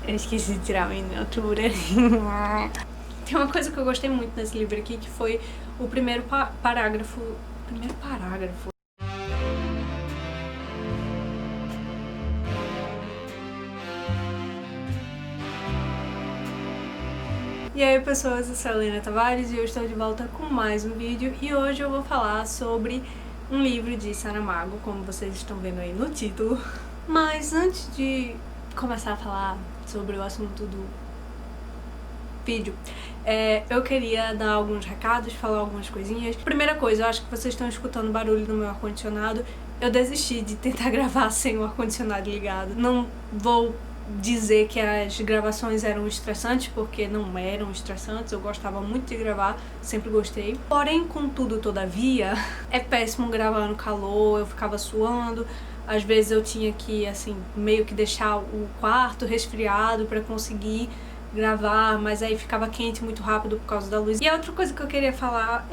Eu esqueci de tirar a miniatura. Tem uma coisa que eu gostei muito nesse livro aqui, que foi o primeiro parágrafo. Primeiro parágrafo. E aí pessoas, eu sou a Helena Tavares e eu estou de volta com mais um vídeo. E hoje eu vou falar sobre um livro de Saramago, como vocês estão vendo aí no título. Mas antes de começar a falar sobre o assunto do vídeo, eu queria dar alguns recados, falar algumas coisinhas. Primeira coisa, eu acho que vocês estão escutando barulho do meu ar-condicionado. Eu desisti de tentar gravar sem o ar-condicionado ligado. Não vou dizer que as gravações eram estressantes, porque não eram estressantes, eu gostava muito de gravar, sempre gostei. Porém, contudo, todavia, é péssimo gravar no calor, eu ficava suando, às vezes eu tinha que, assim, meio que deixar o quarto resfriado pra conseguir gravar, mas aí ficava quente muito rápido por causa da luz. E a outra coisa que eu queria falar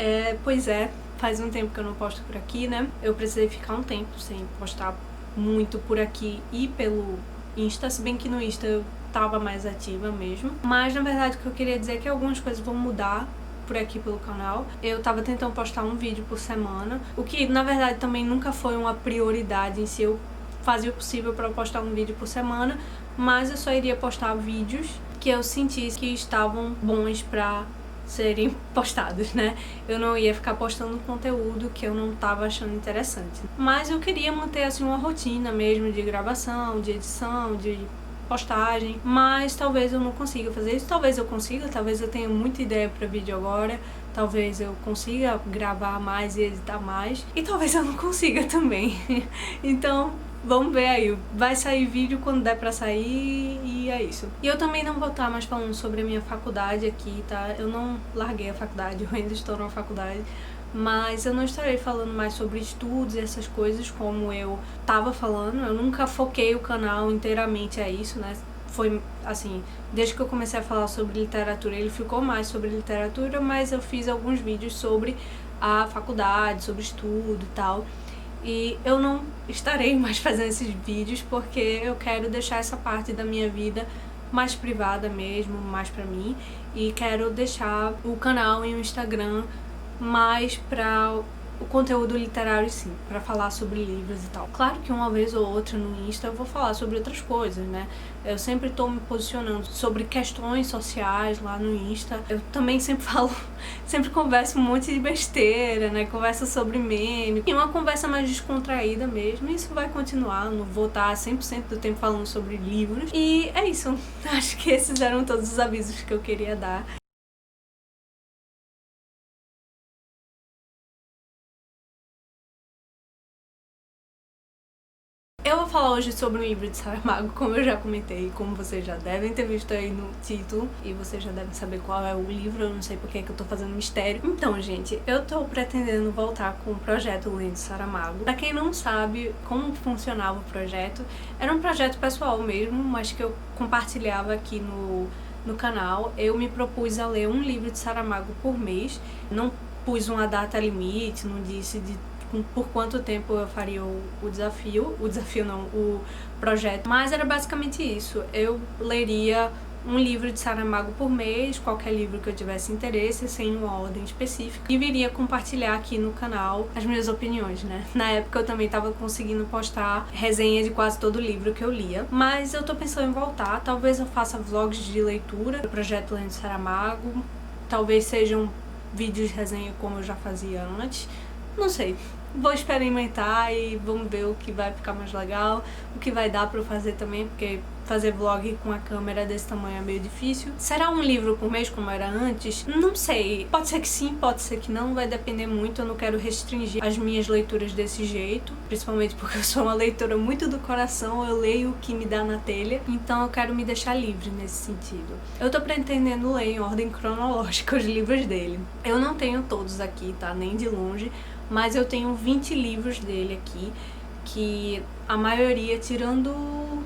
faz um tempo que eu não posto por aqui, né? Eu precisei ficar um tempo sem postar muito por aqui e pelo Insta, se bem que no Insta eu tava mais ativa mesmo. Mas na verdade o que eu queria dizer é que algumas coisas vão mudar por aqui pelo canal. Eu tava tentando postar um vídeo por semana, o que na verdade também nunca foi uma prioridade em si. Eu fazia o possível pra postar um vídeo por semana, mas eu só iria postar vídeos que eu sentisse que estavam bons pra serem postados, né? Eu não ia ficar postando conteúdo que eu não tava achando interessante. Mas eu queria manter assim uma rotina mesmo de gravação, de edição, de postagem, mas talvez eu não consiga fazer isso. Talvez eu consiga, talvez eu tenha muita ideia pra vídeo agora, talvez eu consiga gravar mais e editar mais, e talvez eu não consiga também. Então vamos ver aí, vai sair vídeo quando der pra sair e é isso. E eu também não vou estar mais falando sobre a minha faculdade aqui, tá? Eu não larguei a faculdade, eu ainda estou na faculdade, mas eu não estarei falando mais sobre estudos e essas coisas como eu tava falando. Eu nunca foquei o canal inteiramente a isso, né? Foi assim, desde que eu comecei a falar sobre literatura, ele ficou mais sobre literatura, mas eu fiz alguns vídeos sobre a faculdade, sobre estudo e tal. E eu não estarei mais fazendo esses vídeos porque eu quero deixar essa parte da minha vida mais privada mesmo, mais pra mim. E quero deixar o canal e o Instagram mais pra o conteúdo literário, sim, pra falar sobre livros e tal. Claro que uma vez ou outra no Insta eu vou falar sobre outras coisas, né? Eu sempre tô me posicionando sobre questões sociais lá no Insta. Eu também sempre falo, sempre converso um monte de besteira, né? Conversa sobre meme. E uma conversa mais descontraída mesmo. E isso vai continuar, não vou estar 100% do tempo falando sobre livros. E é isso. Acho que esses eram todos os avisos que eu queria dar. Eu vou falar hoje sobre um livro de Saramago, como eu já comentei, como vocês já devem ter visto aí no título, e vocês já devem saber qual é o livro, eu não sei porque que eu tô fazendo mistério. Então, gente, eu tô pretendendo voltar com o projeto Lendo Saramago. Pra quem não sabe como funcionava o projeto, era um projeto pessoal mesmo, mas que eu compartilhava aqui no canal. Eu me propus a ler um livro de Saramago por mês, não pus uma data limite, não disse por quanto tempo eu faria o projeto, mas era basicamente isso. Eu leria um livro de Saramago por mês, qualquer livro que eu tivesse interesse, sem uma ordem específica, e viria compartilhar aqui no canal as minhas opiniões, né? Na época eu também tava conseguindo postar resenha de quase todo livro que eu lia, mas eu tô pensando em voltar. Talvez eu faça vlogs de leitura do projeto Lendo Saramago, talvez sejam vídeos de resenha como eu já fazia antes, não sei. Vou experimentar e vamos ver o que vai ficar mais legal, o que vai dar pra eu fazer também, porque fazer vlog com a câmera desse tamanho é meio difícil. Será um livro por mês como era antes? Não sei. Pode ser que sim, pode ser que não, vai depender muito. Eu não quero restringir as minhas leituras desse jeito, principalmente porque eu sou uma leitora muito do coração, eu leio o que me dá na telha, então eu quero me deixar livre nesse sentido. Eu tô pretendendo ler em ordem cronológica os livros dele. Eu não tenho todos aqui, tá? Nem de longe, mas eu tenho 20 livros dele aqui, que a maioria, tirando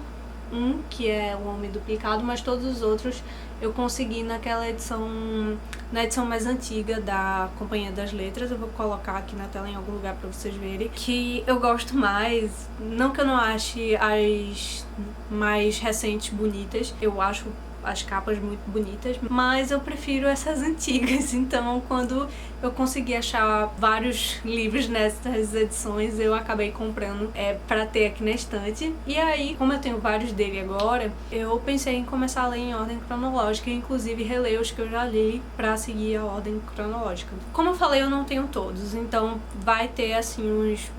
um que é O Homem Duplicado, mas todos os outros eu consegui naquela edição, na edição mais antiga da Companhia das Letras. Eu vou colocar aqui na tela em algum lugar pra vocês verem, que eu gosto mais. Não que eu não ache as mais recentes bonitas, eu acho as capas muito bonitas, mas eu prefiro essas antigas. Então, quando eu consegui achar vários livros nessas edições, eu acabei comprando pra ter aqui na estante. E aí, como eu tenho vários dele agora, eu pensei em começar a ler em ordem cronológica, inclusive reler os que eu já li pra seguir a ordem cronológica. Como eu falei, eu não tenho todos, então vai ter assim uns,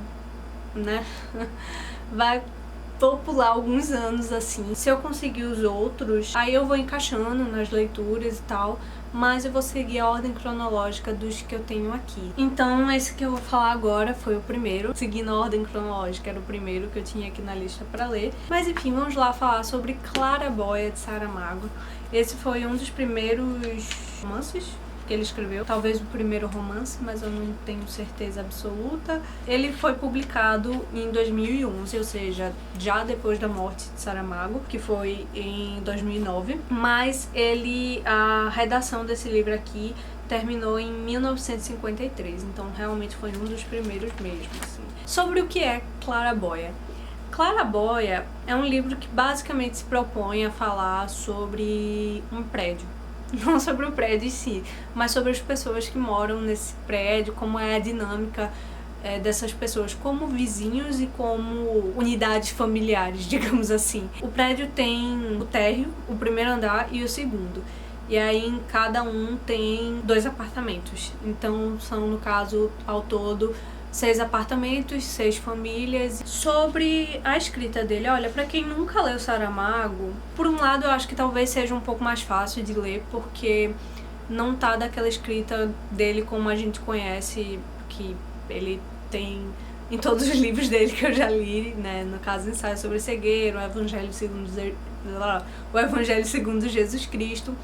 né, vou pular alguns anos assim. Se eu conseguir os outros, aí eu vou encaixando nas leituras e tal, mas eu vou seguir a ordem cronológica dos que eu tenho aqui. Então esse que eu vou falar agora foi o primeiro, seguindo a ordem cronológica, era o primeiro que eu tinha aqui na lista pra ler. Mas enfim, vamos lá falar sobre Claraboia, de Saramago. Esse foi um dos primeiros romances que ele escreveu, talvez o primeiro romance, mas eu não tenho certeza absoluta. Ele foi publicado em 2011, ou seja, já depois da morte de Saramago, que foi em 2009, mas a redação desse livro aqui terminou em 1953, então realmente foi um dos primeiros mesmo, assim. Sobre o que é Claraboia? Claraboia é um livro que basicamente se propõe a falar sobre um prédio. Não sobre o prédio em si, mas sobre as pessoas que moram nesse prédio, como é a dinâmica dessas pessoas como vizinhos e como unidades familiares, digamos assim. O prédio tem o térreo, o primeiro andar e o segundo. E aí em cada um tem 2 apartamentos. Então são, no caso, ao todo 6 apartamentos, 6 famílias. Sobre a escrita dele, olha, pra quem nunca leu Saramago, por um lado eu acho que talvez seja um pouco mais fácil de ler, porque não tá daquela escrita dele como a gente conhece, que ele tem em todos os livros dele que eu já li, né? No caso, Ensaio sobre Cegueira, o Evangelho segundo Jesus Cristo.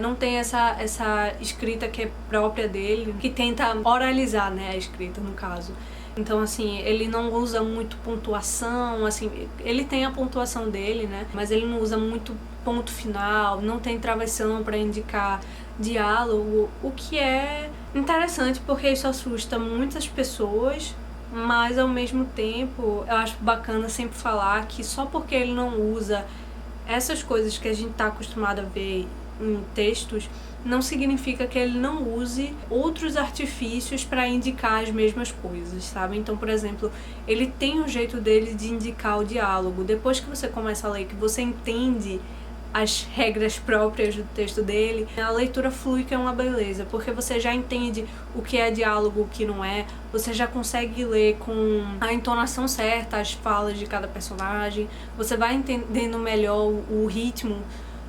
Não tem essa escrita que é própria dele, que tenta oralizar, né, a escrita, no caso. Então, assim, ele não usa muito pontuação, assim, ele tem a pontuação dele, né, mas ele não usa muito ponto final, não tem travessão para indicar diálogo, o que é interessante porque isso assusta muitas pessoas, mas ao mesmo tempo eu acho bacana sempre falar que só porque ele não usa essas coisas que a gente tá acostumado a ver em textos, não significa que ele não use outros artifícios para indicar as mesmas coisas, sabe? Então, por exemplo, ele tem um jeito dele de indicar o diálogo. Depois que você começa a ler, que você entende as regras próprias do texto dele, a leitura flui, que é uma beleza, porque você já entende o que é diálogo, o que não é, você já consegue ler com a entonação certa, as falas de cada personagem, você vai entendendo melhor o ritmo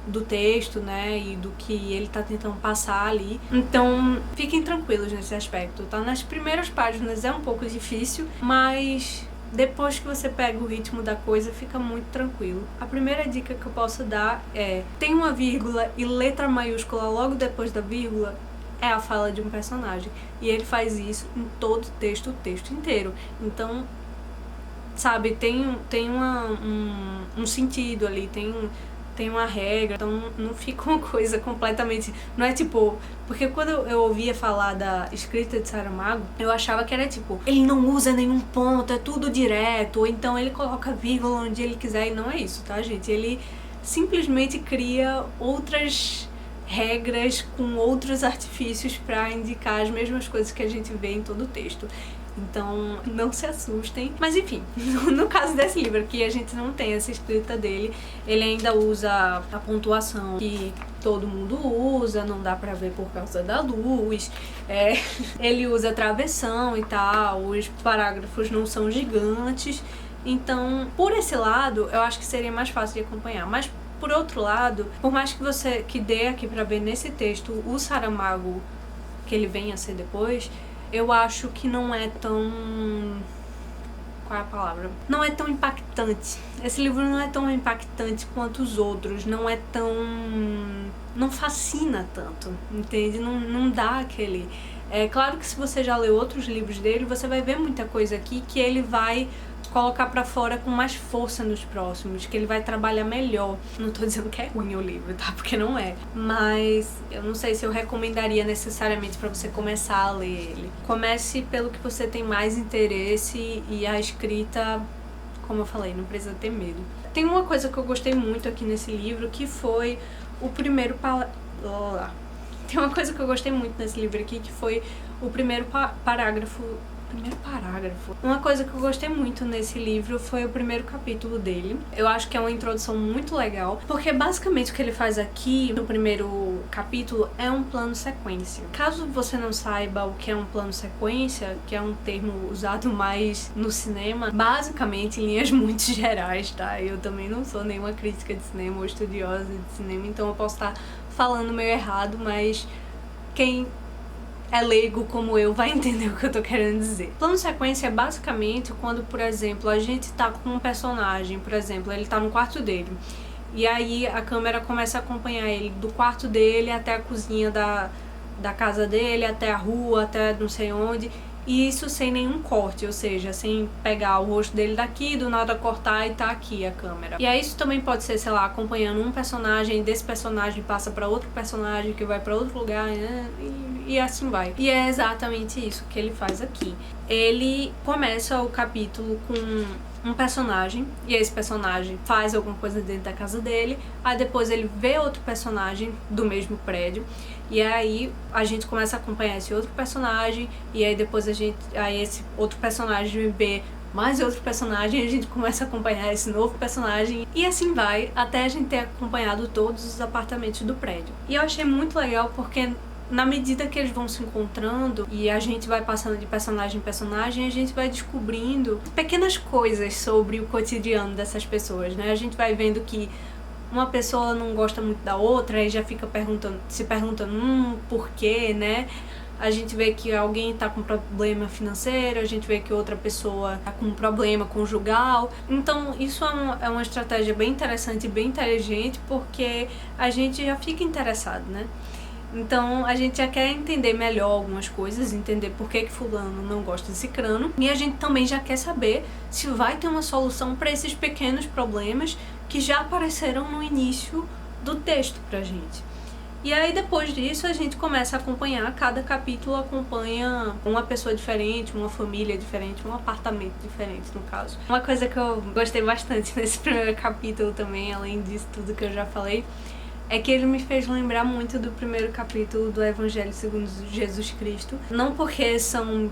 do texto, né, e do que ele tá tentando passar ali. Então, fiquem tranquilos nesse aspecto, tá? Nas primeiras páginas é um pouco difícil, mas depois que você pega o ritmo da coisa, fica muito tranquilo. A primeira dica que eu posso dar é: tem uma vírgula e letra maiúscula logo depois da vírgula, é a fala de um personagem. E ele faz isso em todo o texto inteiro. Então, sabe, tem um sentido ali, tem uma regra, então não fica uma coisa completamente... Não é tipo... Porque quando eu ouvia falar da escrita de Saramago, eu achava que era tipo, ele não usa nenhum ponto, é tudo direto, ou então ele coloca vírgula onde ele quiser, e não é isso, tá, gente? Ele simplesmente cria outras regras com outros artifícios pra indicar as mesmas coisas que a gente vê em todo o texto. Então, não se assustem. Mas enfim, no caso desse livro aqui, a gente não tem essa escrita dele. Ele ainda usa a pontuação que todo mundo usa, não dá pra ver por causa da luz. Ele usa travessão e tal, os parágrafos não são gigantes. Então, por esse lado, eu acho que seria mais fácil de acompanhar. Mas, por outro lado, por mais que dê aqui pra ver nesse texto o Saramago que ele venha a ser depois, eu acho que não é tão... Qual é a palavra? Não é tão impactante. Esse livro não é tão impactante quanto os outros. Não é tão... Não fascina tanto, entende? Não dá aquele... É claro que se você já leu outros livros dele, você vai ver muita coisa aqui que ele vai colocar pra fora com mais força nos próximos, que ele vai trabalhar melhor. Não tô dizendo que é ruim o livro, tá? Porque não é. Mas eu não sei se eu recomendaria necessariamente pra você começar a ler ele. Comece pelo que você tem mais interesse e a escrita, como eu falei, não precisa ter medo. Tem uma coisa que eu gostei muito aqui nesse livro, que foi o primeiro Tem uma coisa que eu gostei muito nesse livro aqui, que foi o primeiro parágrafo. Uma coisa que eu gostei muito nesse livro foi o primeiro capítulo dele. Eu acho que é uma introdução muito legal, porque basicamente o que ele faz aqui no primeiro capítulo é um plano sequência. Caso você não saiba o que é um plano sequência, que é um termo usado mais no cinema, basicamente em linhas muito gerais, tá? Eu também não sou nenhuma crítica de cinema ou estudiosa de cinema, então eu posso estar falando meio errado, mas quem é leigo como eu vai entender o que eu tô querendo dizer. Plano sequência é basicamente quando, por exemplo, a gente tá com um personagem, por exemplo, ele tá no quarto dele, e aí a câmera começa a acompanhar ele do quarto dele até a cozinha da casa dele, até a rua, até não sei onde, e isso sem nenhum corte, ou seja, sem pegar o rosto dele daqui, do nada cortar e tá aqui a câmera. E aí isso também pode ser, sei lá, acompanhando um personagem, desse personagem passa pra outro personagem, que vai pra outro lugar, né? E assim vai. E é exatamente isso que ele faz aqui. Ele começa o capítulo com um personagem, e esse personagem faz alguma coisa dentro da casa dele, aí depois ele vê outro personagem do mesmo prédio, e aí a gente começa a acompanhar esse outro personagem, e aí depois aí esse outro personagem vê mais outro personagem, e a gente começa a acompanhar esse novo personagem, e assim vai, até a gente ter acompanhado todos os apartamentos do prédio. E eu achei muito legal porque na medida que eles vão se encontrando e a gente vai passando de personagem em personagem, a gente vai descobrindo pequenas coisas sobre o cotidiano dessas pessoas, né? A gente vai vendo que uma pessoa não gosta muito da outra e já fica se perguntando, por quê, né? A gente vê que alguém tá com problema financeiro, a gente vê que outra pessoa tá com um problema conjugal. Então isso é uma estratégia bem interessante e bem inteligente, porque a gente já fica interessado, né? Então a gente já quer entender melhor algumas coisas, entender por que fulano não gosta de cicrano, e a gente também já quer saber se vai ter uma solução para esses pequenos problemas que já apareceram no início do texto pra gente. E aí depois disso a gente começa a acompanhar, cada capítulo acompanha uma pessoa diferente, uma família diferente, um apartamento diferente no caso. Uma coisa que eu gostei bastante nesse primeiro capítulo também, além disso tudo que eu já falei, é que ele me fez lembrar muito do primeiro capítulo do Evangelho segundo Jesus Cristo. Não porque são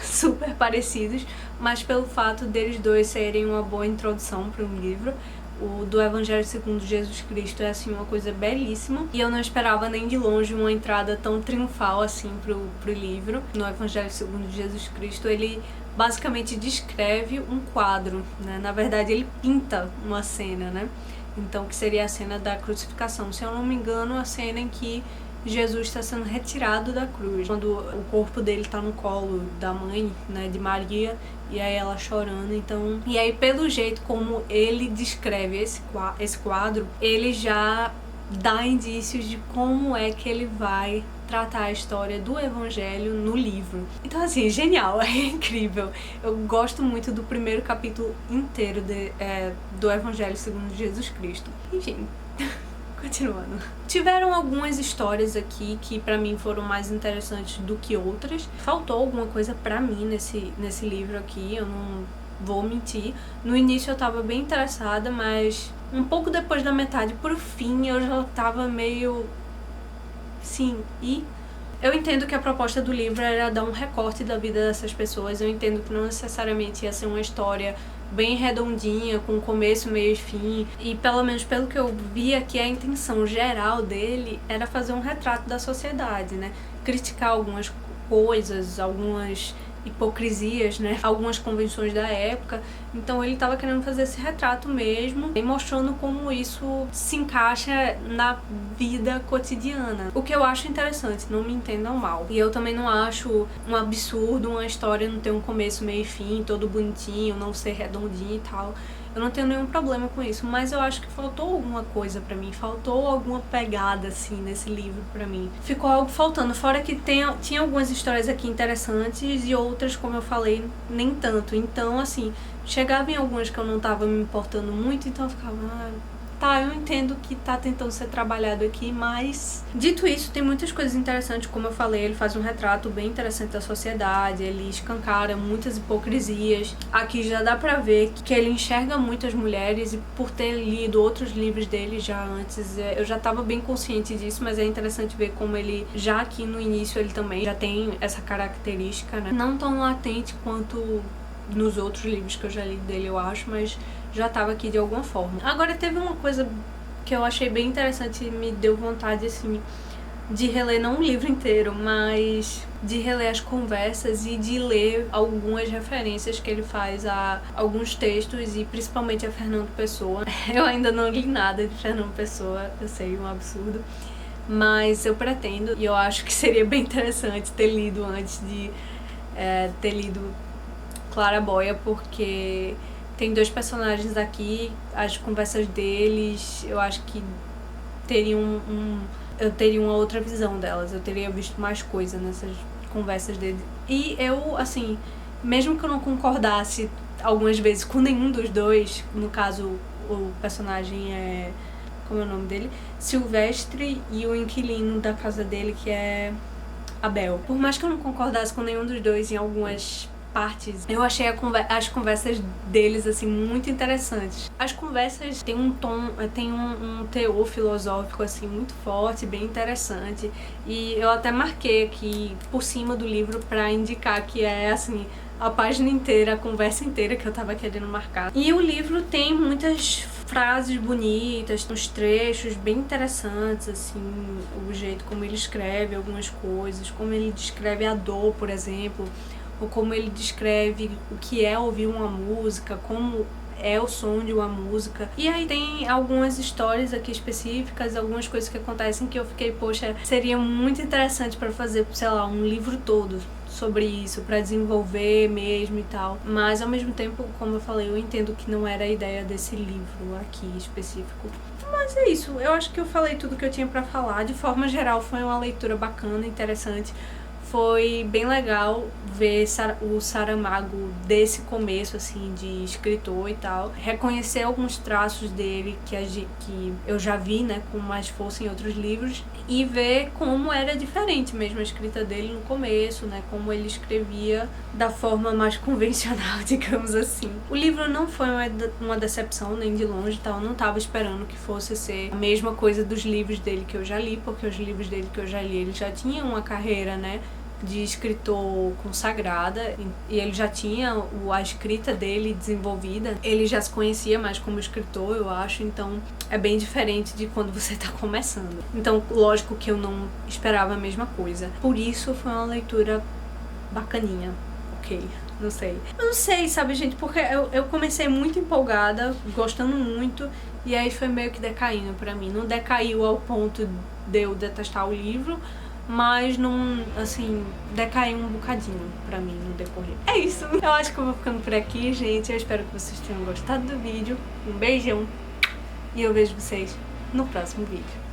super parecidos, mas pelo fato deles dois serem uma boa introdução para um livro. O do Evangelho segundo Jesus Cristo é assim uma coisa belíssima, e eu não esperava nem de longe uma entrada tão triunfal assim pro livro. No Evangelho segundo Jesus Cristo ele basicamente descreve um quadro, né? Na verdade ele pinta uma cena, né? Então, que seria a cena da crucificação. Se eu não me engano, a cena em que Jesus está sendo retirado da cruz, quando o corpo dele está no colo da mãe, né, de Maria, e aí ela chorando. Então, e aí pelo jeito como ele descreve esse quadro, ele já dá indícios de como é que ele vai tratar a história do Evangelho no livro. Então assim, genial, é incrível. Eu gosto muito do primeiro capítulo inteiro do Evangelho segundo Jesus Cristo. Enfim, continuando. Tiveram algumas histórias aqui que pra mim foram mais interessantes do que outras. Faltou alguma coisa pra mim nesse livro aqui, eu não vou mentir. No início eu tava bem interessada, mas um pouco depois da metade pro fim eu já tava meio... Sim, e eu entendo que a proposta do livro era dar um recorte da vida dessas pessoas. Eu entendo que não necessariamente ia ser uma história bem redondinha, com começo, meio e fim. E pelo menos pelo que eu vi aqui, a intenção geral dele era fazer um retrato da sociedade, né? Criticar algumas coisas, algumas hipocrisias, né? Algumas convenções da época. Então ele estava querendo fazer esse retrato mesmo e mostrando como isso se encaixa na vida cotidiana. O que eu acho interessante, não me entendam mal. E eu também não acho um absurdo uma história não ter um começo, meio e fim, todo bonitinho, não ser redondinho e tal. Eu não tenho nenhum problema com isso, mas eu acho que faltou alguma coisa pra mim, faltou alguma pegada, assim, nesse livro pra mim. Ficou algo faltando, fora que tinha algumas histórias aqui interessantes e outras, como eu falei, nem tanto. Então, assim, chegava em algumas que eu não tava me importando muito, então eu ficava... Tá, eu entendo que tá tentando ser trabalhado aqui, mas... Dito isso, tem muitas coisas interessantes, como eu falei, ele faz um retrato bem interessante da sociedade, ele escancara muitas hipocrisias. Aqui já dá pra ver que ele enxerga muito as mulheres, e por ter lido outros livros dele já antes, eu já tava bem consciente disso, mas é interessante ver como ele, já aqui no início, ele também já tem essa característica, né? Não tão latente quanto nos outros livros que eu já li dele, eu acho, mas já tava aqui de alguma forma. Agora teve uma coisa que eu achei bem interessante e me deu vontade, assim, de reler, não o livro inteiro, mas de reler as conversas e de ler algumas referências que ele faz a alguns textos e principalmente a Fernando Pessoa. Eu ainda não li nada de Fernando Pessoa, eu sei, um absurdo, mas eu pretendo e eu acho que seria bem interessante ter lido antes de ter lido Clara Boia, porque tem dois personagens aqui, as conversas deles, eu acho que eu teria uma outra visão delas, eu teria visto mais coisa nessas conversas deles. E eu, assim, mesmo que eu não concordasse algumas vezes com nenhum dos dois, no caso o personagem é... como é o nome dele? Silvestre, e o inquilino da casa dele, que é Abel. Por mais que eu não concordasse com nenhum dos dois em algumas partes, eu achei as conversas deles, assim, muito interessantes. As conversas têm um tom, tem um teor filosófico, assim, muito forte, bem interessante, e eu até marquei aqui por cima do livro pra indicar que é, assim, a página inteira, a conversa inteira que eu tava querendo marcar. E o livro tem muitas frases bonitas, uns trechos bem interessantes, assim, o jeito como ele escreve algumas coisas, como ele descreve a dor, por exemplo, ou como ele descreve o que é ouvir uma música, como é o som de uma música. E aí tem algumas histórias aqui específicas, algumas coisas que acontecem que eu fiquei, poxa, seria muito interessante pra fazer, sei lá, um livro todo sobre isso, pra desenvolver mesmo e tal. Mas ao mesmo tempo, como eu falei, eu entendo que não era a ideia desse livro aqui específico. Mas é isso, eu acho que eu falei tudo que eu tinha pra falar. De forma geral, foi uma leitura bacana, interessante. Foi bem legal ver o Saramago desse começo, assim, de escritor e tal. Reconhecer alguns traços dele que eu já vi, né, com mais força em outros livros. E ver como era diferente mesmo a escrita dele no começo, né, como ele escrevia da forma mais convencional, digamos assim. O livro não foi uma decepção, nem de longe, tal. Eu não tava esperando que fosse ser a mesma coisa dos livros dele que eu já li, porque os livros dele que eu já li, ele já tinha uma carreira, né, de escritor consagrada, e ele já tinha a escrita dele desenvolvida, ele já se conhecia mais como escritor, eu acho, então é bem diferente de quando você tá começando. Então, lógico que eu não esperava a mesma coisa. Por isso foi uma leitura bacaninha, ok? Não sei. Eu não sei, sabe, gente, porque eu comecei muito empolgada, gostando muito, e aí foi meio que decaindo pra mim. Não decaiu ao ponto de eu detestar o livro, mas não, assim, decaiu um bocadinho pra mim no decorrer. É isso, eu acho que eu vou ficando por aqui, gente. Eu espero que vocês tenham gostado do vídeo. Um beijão e eu vejo vocês no próximo vídeo.